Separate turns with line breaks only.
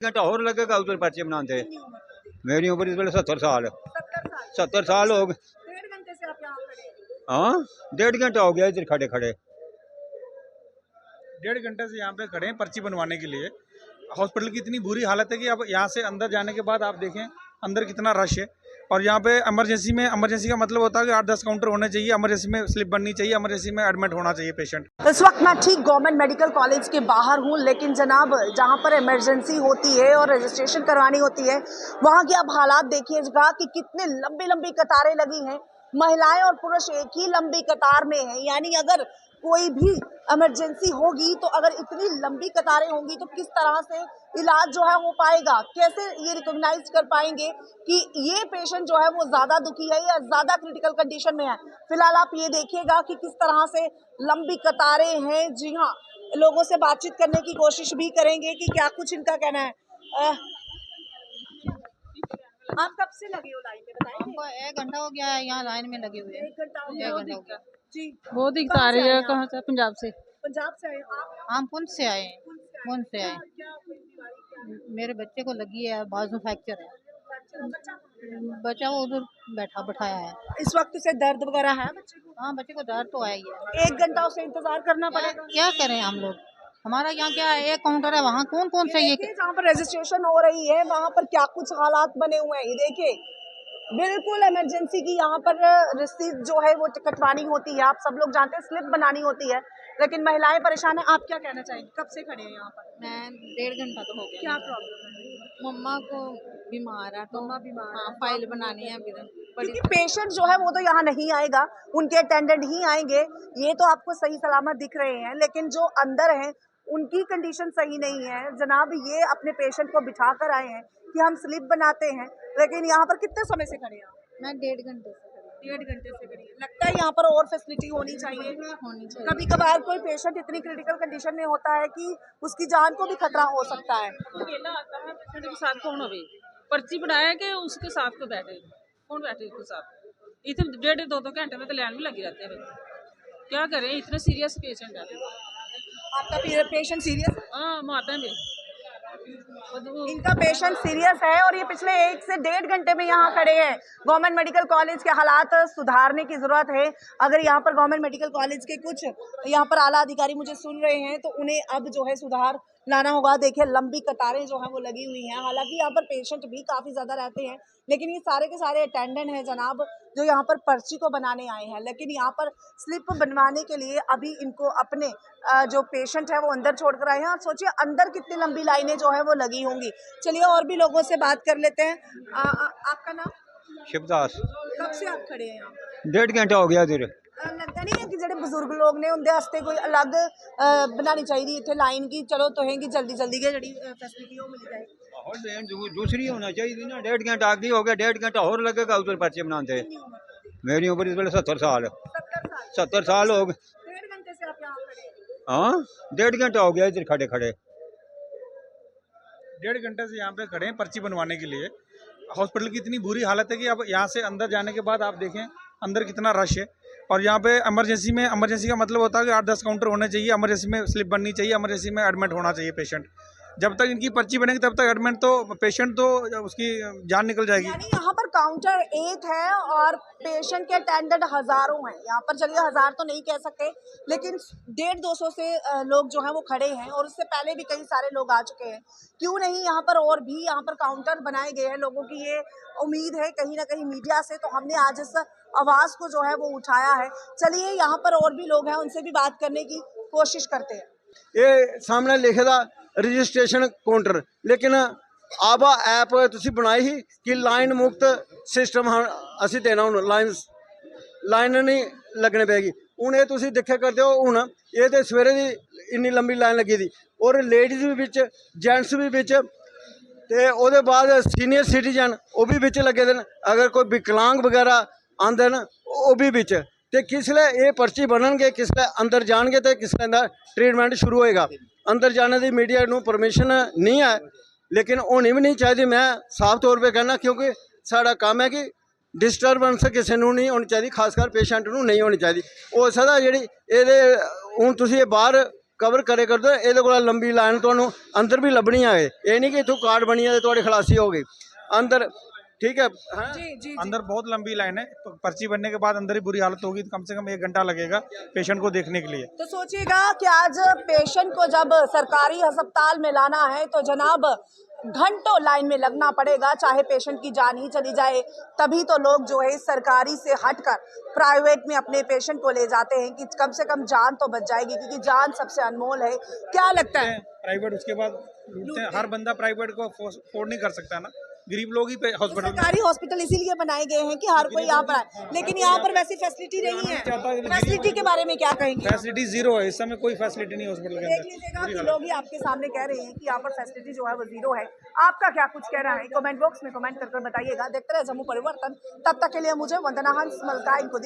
घंटा और लगेगा उधर पर्चे बनाते। मेरी उम्र इस वेले 70 साल। 70 साल हो गए।
1.5 घंटे से आप यहाँ खड़े हैं?
हाँ 1.5 घंटा हो गया इधर खड़े खड़े।
1.5 घंटे से यहाँ पे खड़े हैं पर्ची बनवाने के लिए। हॉस्पिटल की इतनी बुरी हालत है कि अब यहाँ से अंदर जाने के बाद आप देखें अंदर कितना रश है। और यहाँ पे इमरजेंसी का मतलब होता है कि 8-10 काउंटर होने चाहिए, इमरजेंसी में स्लिप बननी चाहिए, इमरजेंसी में एडमिट होना चाहिए पेशेंट।
इस वक्त मैं ठीक गवर्नमेंट मेडिकल कॉलेज के बाहर हूँ, लेकिन जनाब जहाँ पर इमरजेंसी होती है और रजिस्ट्रेशन करवानी होती है वहाँ के आप हालात देखिएगा कि कितने लंबी लंबी कतारें लगी हैं। महिलाएं और पुरुष एक ही लंबी कतार में हैं। यानी अगर कोई भी इमरजेंसी होगी तो अगर इतनी लंबी कतारें होंगी तो किस तरह से इलाज जो है हो पाएगा, कैसे ये रिकॉग्नाइज कर पाएंगे कि ये पेशेंट जो है वो ज़्यादा दुखी है या ज़्यादा क्रिटिकल कंडीशन में है। फिलहाल आप ये देखिएगा कि किस तरह से लंबी कतारें हैं। जी हाँ, लोगों से बातचीत करने की कोशिश भी करेंगे कि क्या कुछ इनका कहना है। आप कब से लगे हो लाइन में बताएंगे?
हमको 1 घंटा हो गया है यहाँ लाइन में लगे हुए।
1 घंटा हो
गया।
गया जी।
बहुत दिक्कत आ रही है। कहाँ से? पंजाब से।
पंजाब से आए आप?
हम पुंछ से आए हैं। पुंछ से आए।
क्या आपकी बीमारी क्या है?
मेरे बच्चे को लगी है, बाजू फ्रैक्चर है।
बच्चा
बच्चा वो उधर बैठाया है।
इस वक्त से दर्द वगैरह है बच्चे को?
हाँ बच्चे को दर्द तो आया ही है।
1 घंटा उसे इंतजार करना पड़ेगा।
क्या करें हम लोग, हमारा यहाँ क्या है, एक काउंटर है, वहाँ कौन कौन से ये
देखिए जहाँ पर रजिस्ट्रेशन हो रही है वहाँ पर क्या कुछ हालात बने हुए हैं। ये देखिए बिल्कुल इमरजेंसी की यहाँ पर रसीद जो है वो कटवानी होती है। आप सब लोग जानते हैं स्लिप बनानी होती है, लेकिन महिलाएं परेशान है। आप क्या कहना चाहेंगे? कब से खड़े हैं यहाँ पर?
मैं 1.5 घंटा तो हो गया।
क्या प्रॉब्लम है?
मम्मा को बीमार है तो
मम्मा बीमार
हाँ
है।
फाइल बनानी है अभी
क्योंकि पेशेंट जो है वो तो यहाँ नहीं आएगा, उनके अटेंडेंट ही आएंगे। ये तो आपको सही सलामत दिख रहे हैं, लेकिन जो अंदर हैं उनकी कंडीशन सही नहीं है। जनाब ये अपने पेशेंट को बिठा कर आए हैं कि हम स्लिप बनाते हैं, लेकिन यहाँ पर कितने समय से खड़े हैं?
मैं 1.5 घंटे से खड़ी
1.5 घंटे से खड़ी है। लगता है यहाँ पर और फैसिलिटी होनी चाहिए।
होनी चाहिए।
कभी कभार कोई पेशेंट इतनी क्रिटिकल कंडीशन में होता है कि उसकी जान को भी खतरा हो सकता है।
अकेला आता है पेशेंट के साथ कौन होवे? पर्ची बनाया कि उसके साथ को बैठे, कौन बैठे उसके साथ? इतने 1.5-2 घंटे में तो लाइन में लगी रहते हैं। क्या करें, इतने सीरियस पेशेंट है।
आपका पेशेंट सीरियस है?
हाँ माता में
इनका पेशेंट सीरियस है और ये पिछले 1 से 1.5 घंटे में यहाँ खड़े हैं। गवर्नमेंट मेडिकल कॉलेज के हालात सुधारने की जरूरत है। अगर यहाँ पर गवर्नमेंट मेडिकल कॉलेज के कुछ यहाँ पर आला अधिकारी मुझे सुन रहे हैं तो उन्हें अब जो है सुधार लाना होगा। देखिए लंबी कतारें जो है वो लगी हुई हैं। हालांकि यहाँ पर पेशेंट भी काफ़ी ज़्यादा रहते हैं, लेकिन ये सारे के सारे अटेंडेंट हैं जनाब जो यहाँ पर पर्ची को बनाने आए हैं। लेकिन यहाँ पर स्लिप बनवाने के लिए अभी इनको अपने जो पेशेंट है वो अंदर छोड़ कर आए हैं। आप सोचिए अंदर कितनी लंबी लाइनें जो है वो लगी होंगी। चलिए और भी लोगों से बात कर लेते हैं। आपका नाम?
शिवदास।
कब से आप खड़े हैं यहाँ?
1.5 घंटा हो गया इधर।
लगता नहीं है कि ਜਿਹੜੇ ਬਜ਼ੁਰਗ ਲੋਕ ਨੇ ਉਹਦੇ ਵਾਸਤੇ ਕੋਈ ਅਲੱਗ ਬਣਾਣੀ ਚਾਹੀਦੀ ਇੱਥੇ ਲਾਈਨ ਕੀ ਚਲੋ ਤੋहेंगी जल्दी जल्दी के ਜਿਹੜੀ फैसिलिटी वो मिल जाए।
और लेन दूसरी होना चाहिए ना। 1.5 घंटा आगे हो गया, 1.5 घंटा और लगेगा उधर पर्चे बनाते। मेरी उम्र इस वेले 70 साल। 70 साल हो गए।
1.5 घंटे से आप यहाँ खड़े हैं?
हाँ 1.5 घंटा हो गया इधर खड़े खड़े।
1.5 घंटे से यहाँ पे खड़े हैं पर्ची बनवाने के लिए। हॉस्पिटल की इतनी बुरी हालत है कि अब यहाँ से अंदर जाने के बाद आप देखें अंदर कितना रश है। और यहाँ पे इमरजेंसी का मतलब होता है कि 8-10 काउंटर होने चाहिए, इमरजेंसी में स्लिप बननी चाहिए, इमरजेंसी में एडमिट होना चाहिए पेशेंट। जब तक इनकी पर्ची बनेगी तब तक एडमिट तो पेशेंट तो उसकी जान निकल जाएगी।
यानी यहाँ पर काउंटर 1 है और पेशेंट के अटेंडेंट हजारों हैं यहाँ पर। चलिए 1000 तो नहीं कह सकते, लेकिन 150-200 से लोग जो हैं वो खड़े हैं और उससे पहले भी कई सारे लोग आ चुके हैं। क्यों नहीं यहाँ पर और भी यहाँ पर काउंटर बनाए गए हैं। लोगों की ये उम्मीद है कहीं ना कहीं मीडिया से, तो हमने आज इस आवाज़ को जो है वो उठाया है। चलिए यहाँ पर और भी लोग हैं, उनसे भी बात करने की कोशिश करते हैं।
ये सामने लिखे दा रजिस्ट्रेशन काउंटर, लेकिन आबा ऐप तुसी बनाई ही कि लाइन मुक्त सिस्टम असी देना। हूँ लाइन नहीं लगने पेगी। हूँ ये तुसी दिखे करते हो। हूँ ये तो सवेरे दी इन्नी लंबी लाइन लगी थी और लेडीज़ भी बिच जेंट्स भी बिच ते ओहदे बाद सीनियर सिटीजन वो भी बिच लगे दे। अगर कोई विकलांग वगैरह आंदे न वो भी बिच। तो किसले ये पर्ची बननगे, किसले अंदर जाएंगे तो किसले अंदर ट्रीटमेंट शुरू होएगा। अंदर जाने की मीडिया को परमिशन नहीं है, लेकिन होनी भी नहीं चाहिए। मैं साफ तौर पे कहना, क्योंकि साड़ा काम है कि डिस्टर्बेंस किसी को नहीं होनी चाहिए, खासकर पेशेंट को नहीं होनी चाहिए। हो सकता जी ये हूँ तुम बाहर ਕਵਰ ਕਰੇ ਕਰਦੇ ਇਹਦੇ ਕੋਲ ਲੰਬੀ ਲਾਈਨ ਤੁਹਾਨੂੰ ਅੰਦਰ ਵੀ ਲੱਭਣੀ ਆਏ ਇਹ ਨਹੀਂ ਕਿ ਇੱਥੋਂ ਕਾਰਡ ਬਣੀ ਹੈ ਤੇ ਤੁਹਾਡੀ ਖਲਾਸੀ ਹੋ ਗਈ अंदर ठीक है हाँ?
जी जी
अंदर बहुत लंबी लाइन है, तो पर्ची बनने के बाद अंदर ही बुरी हालत होगी, तो कम से कम 1 घंटा लगेगा पेशेंट को देखने के लिए।
तो सोचिएगा कि आज पेशेंट को जब सरकारी अस्पताल में लाना है तो जनाब घंटों लाइन में लगना पड़ेगा, चाहे पेशेंट की जान ही चली जाए। तभी तो लोग जो है सरकारी से हटकर प्राइवेट में अपने पेशेंट को ले जाते हैं कि कम से कम जान तो बच जाएगी, क्योंकि जान सबसे अनमोल है। क्या लगता है?
प्राइवेट उसके बाद लूटते हैं, हर बंदा प्राइवेट को अफोर्ड नहीं कर सकता ना, गरीब लोग ही हॉस्पिटल।
सरकारी हॉस्पिटल इसीलिए बनाए गए हैं कि हर कोई यहाँ पर आए, लेकिन यहाँ पर वैसी फैसिलिटी नहीं है। फैसिलिटी के बारे में क्या कहेंगे?
फैसिलिटी जीरो है, इस समय कोई फैसिलिटी नहीं हॉस्पिटल के
देख
अंदर।
लीजिएगा कि लोग ही आपके सामने कह रहे हैं कि यहाँ पर फैसिलिटी जो है वो जीरो है। आपका क्या कुछ कहना है? कमेंट बॉक्स में कमेंट कर बताइएगा। देखते रहे जम्मू परिवर्तन। तब तक के लिए मुझे वंदना हंस मलका इनको